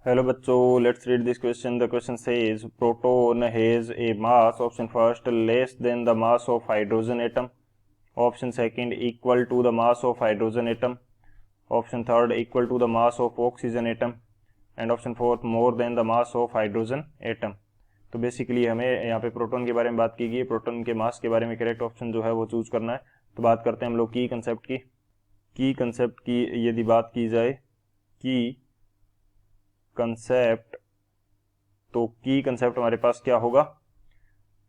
Hello बच्चों, let's read this question. The question says proton has a mass, option first, less than the mass of hydrogen atom, option second, equal to the mass of hydrogen atom, option third, equal to the mass of oxygen atom, and option fourth, more than the mass of hydrogen atom. तो basically हमें यहाँ पे proton के बारे में बात की गई है। प्रोटॉन के मास के बारे में करेक्ट ऑप्शन जो है वो चूज करना है। तो बात करते हैं हम लोग की कंसेप्ट की यदि बात की जाए की कंसेप्ट, तो की कंसेप्ट हमारे पास क्या होगा?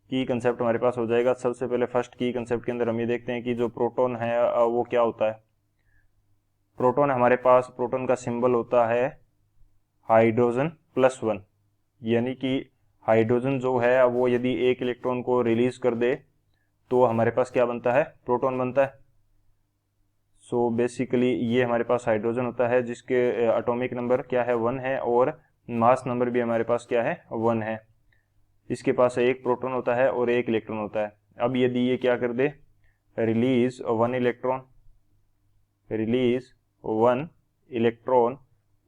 की कंसेप्ट हमारे पास हो जाएगा, सबसे पहले फर्स्ट की कंसेप्ट के अंदर हम ये देखते हैं कि जो प्रोटॉन है वो क्या होता है। प्रोटॉन हमारे पास, प्रोटॉन का सिंबल होता है हाइड्रोजन+1, यानी कि हाइड्रोजन जो है वो यदि एक इलेक्ट्रॉन को रिलीज कर दे तो हमारे पास क्या बनता है? प्रोटॉन बनता है। सो बेसिकली ये हमारे पास हाइड्रोजन होता है जिसके एटॉमिक नंबर क्या है? 1 है, और मास नंबर भी हमारे पास क्या है? 1 है। इसके पास एक प्रोटॉन होता है और एक इलेक्ट्रॉन होता है। अब यदि ये क्या कर दे, रिलीज वन इलेक्ट्रॉन,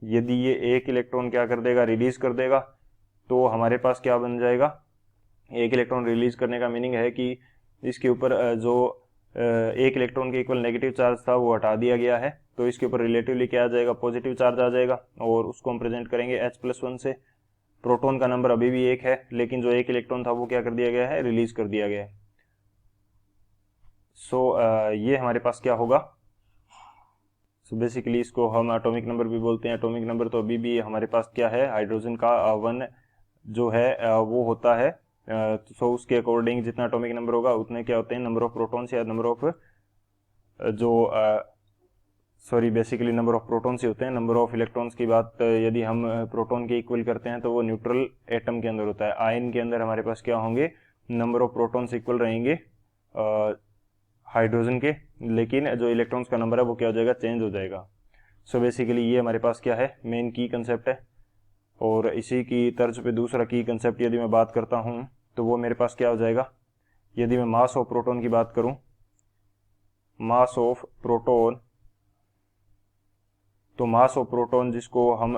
यदि ये एक इलेक्ट्रॉन क्या कर देगा? रिलीज कर देगा, तो हमारे पास क्या बन जाएगा? एक इलेक्ट्रॉन रिलीज करने का मीनिंग है कि इसके ऊपर जो एक इलेक्ट्रॉन के इक्वल नेगेटिव चार्ज था वो हटा दिया गया है, तो इसके ऊपर रिलेटिवली क्या आ जाएगा? पॉजिटिव चार्ज आ जाएगा, और उसको हम प्रेजेंट करेंगे H+1 से। प्रोटॉन का नंबर अभी भी एक है, लेकिन जो एक इलेक्ट्रॉन था वो क्या कर दिया गया है? रिलीज कर दिया गया है। ये हमारे पास क्या होगा? बेसिकली इसको हम एटॉमिक नंबर भी बोलते हैं। एटॉमिक नंबर तो अभी भी हमारे पास क्या है? हाइड्रोजन का 1 जो है वो होता है। उसके अकॉर्डिंग जितना एटॉमिक नंबर होगा उतने क्या होते हैं? नंबर ऑफ प्रोटॉन्स या number of basically number of protons ही होते हैं। नंबर ऑफ इलेक्ट्रॉन्स की बात यदि हम प्रोटॉन के इक्वल करते हैं तो वो न्यूट्रल एटम के अंदर होता है। आयन के अंदर हमारे पास क्या होंगे? नंबर ऑफ प्रोटॉन्स इक्वल रहेंगे हाइड्रोजन के, लेकिन जो इलेक्ट्रॉन्स का नंबर है वो क्या हो जाएगा? चेंज हो जाएगा। बेसिकली ये हमारे पास क्या है? मेन की कंसेप्ट है। और इसी की तर्ज पे दूसरा की कंसेप्ट यदि मैं बात करता हूँ तो वो मेरे पास क्या हो जाएगा? यदि मैं मास ऑफ प्रोटॉन की बात करूं, मास ऑफ प्रोटॉन, तो मास ऑफ प्रोटॉन जिसको हम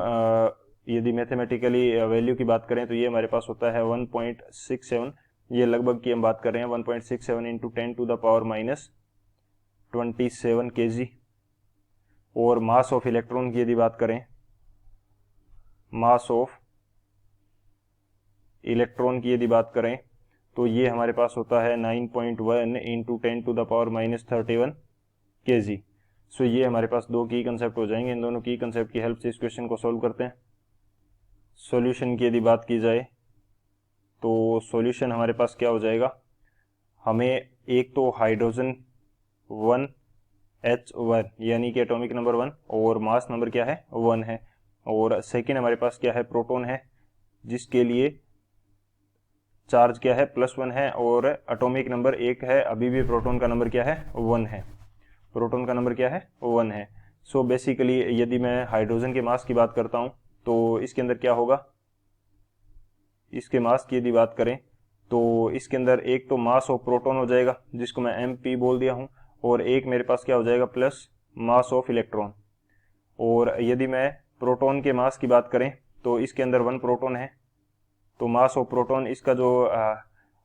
यदि मैथमेटिकली वैल्यू की बात करें तो ये हमारे पास होता है 1.67। ये लगभग की हम बात कर रहे हैं 1.67 इंटू 10⁻27 kg। और मास ऑफ इलेक्ट्रॉन की यदि बात करें, मास ऑफ इलेक्ट्रॉन की यदि बात करें तो ये हमारे पास होता है 9.1 इंटू 10⁻31 kg। ये हमारे पास दो की कंसेप्ट हो जाएंगे। इन दोनों की कंसेप्ट की हेल्प से इस क्वेश्चन को सॉल्व करते हैं। सॉल्यूशन की यदि बात की जाए तो सॉल्यूशन हमारे पास क्या हो जाएगा? हमें एक तो हाइड्रोजन 1H1 यानी कि एटॉमिक नंबर 1 और मास नंबर क्या है? 1 है। और सेकेंड हमारे पास क्या है? प्रोटॉन है जिसके लिए चार्ज क्या है? +1 है, और एटॉमिक नंबर 1 है। अभी भी प्रोटॉन का नंबर क्या है? 1 है। प्रोटॉन का नंबर क्या है? 1 है। बेसिकली यदि मैं हाइड्रोजन के मास की बात करता हूं तो इसके अंदर क्या होगा? इसके मास की यदि बात करें तो इसके अंदर एक तो मास ऑफ प्रोटॉन हो जाएगा जिसको मैं MP बोल दिया हूं, और एक मेरे पास क्या हो जाएगा? Plus mass of electron. और यदि मैं प्रोटॉन के मास की बात करें तो इसके अंदर 1 प्रोटॉन है, तो मास ऑफ प्रोटॉन, इसका जो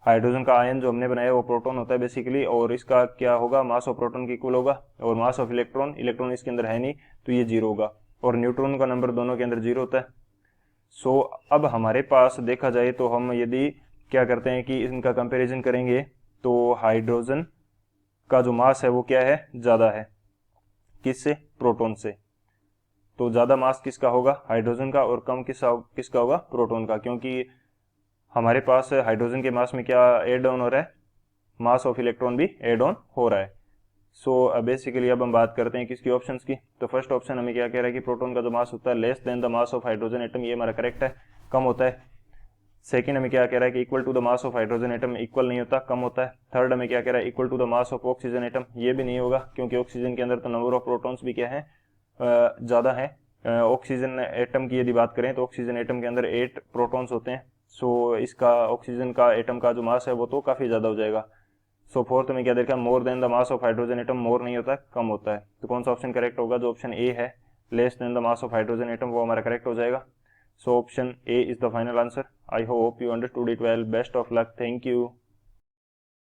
हाइड्रोजन का आयन जो हमने बनाया वो प्रोटॉन होता है बेसिकली, और इसका क्या होगा? मास ऑफ प्रोटॉन के इक्वल होगा। और मास ऑफ इलेक्ट्रॉन इसके अंदर है नहीं, तो ये 0 होगा। और न्यूट्रॉन का नंबर दोनों के अंदर 0 होता है। अब हमारे पास देखा जाए तो हम यदि क्या करते हैं कि इनका कंपैरिजन करेंगे तो हाइड्रोजन का जो मास है वो क्या है? ज़्यादा है। किससे? प्रोटॉन से। तो ज़्यादा मास किसका होगा? हाइड्रोजन का, और कम किसका होगा? प्रोटॉन का, क्योंकि हमारे पास हाइड्रोजन के मास में क्या एड ऑन हो रहा है? मास ऑफ इलेक्ट्रॉन भी एड ऑन हो रहा है। बेसिकली अब हम बात करते हैं किसकी? ऑप्शंस की। तो फर्स्ट ऑप्शन हमें क्या कह रहा है कि प्रोटॉन का जो मास होता है less than the mass of hydrogen atom, ये हमारा करेक्ट है, कम होता है। सेकंड हमें क्या कह रहा है कि equal to the mass of hydrogen atom, equal नहीं होता, कम होता है। थर्ड हमें क्या कह रहा है? Equal to the mass of oxygen atom, ये भी नहीं होगा क्योंकि ऑक्सीजन के अंदर तो नंबर ऑफ प्रोटॉन्स भी क्या है? ज़्यादा है। ऑक्सीजन एटम की यदि बात करें तो ऑक्सीजन एटम के अंदर 8 प्रोटॉन्स होते हैं। इसका ऑक्सीजन का एटम का जो मास है वो तो काफ़ी ज़्यादा हो जाएगा। फोर्थ में क्या देखा? More than the mass of hydrogen atom, more नहीं होता है, कम होता है। तो कौन सा ऑप्शन करेक्ट होगा? जो ऑप्शन ए है, less than the mass of hydrogen atom, वो हमारा करेक्ट हो जाएगा। So option A is the final answer. I hope you understood it well. Best of luck. Thank you.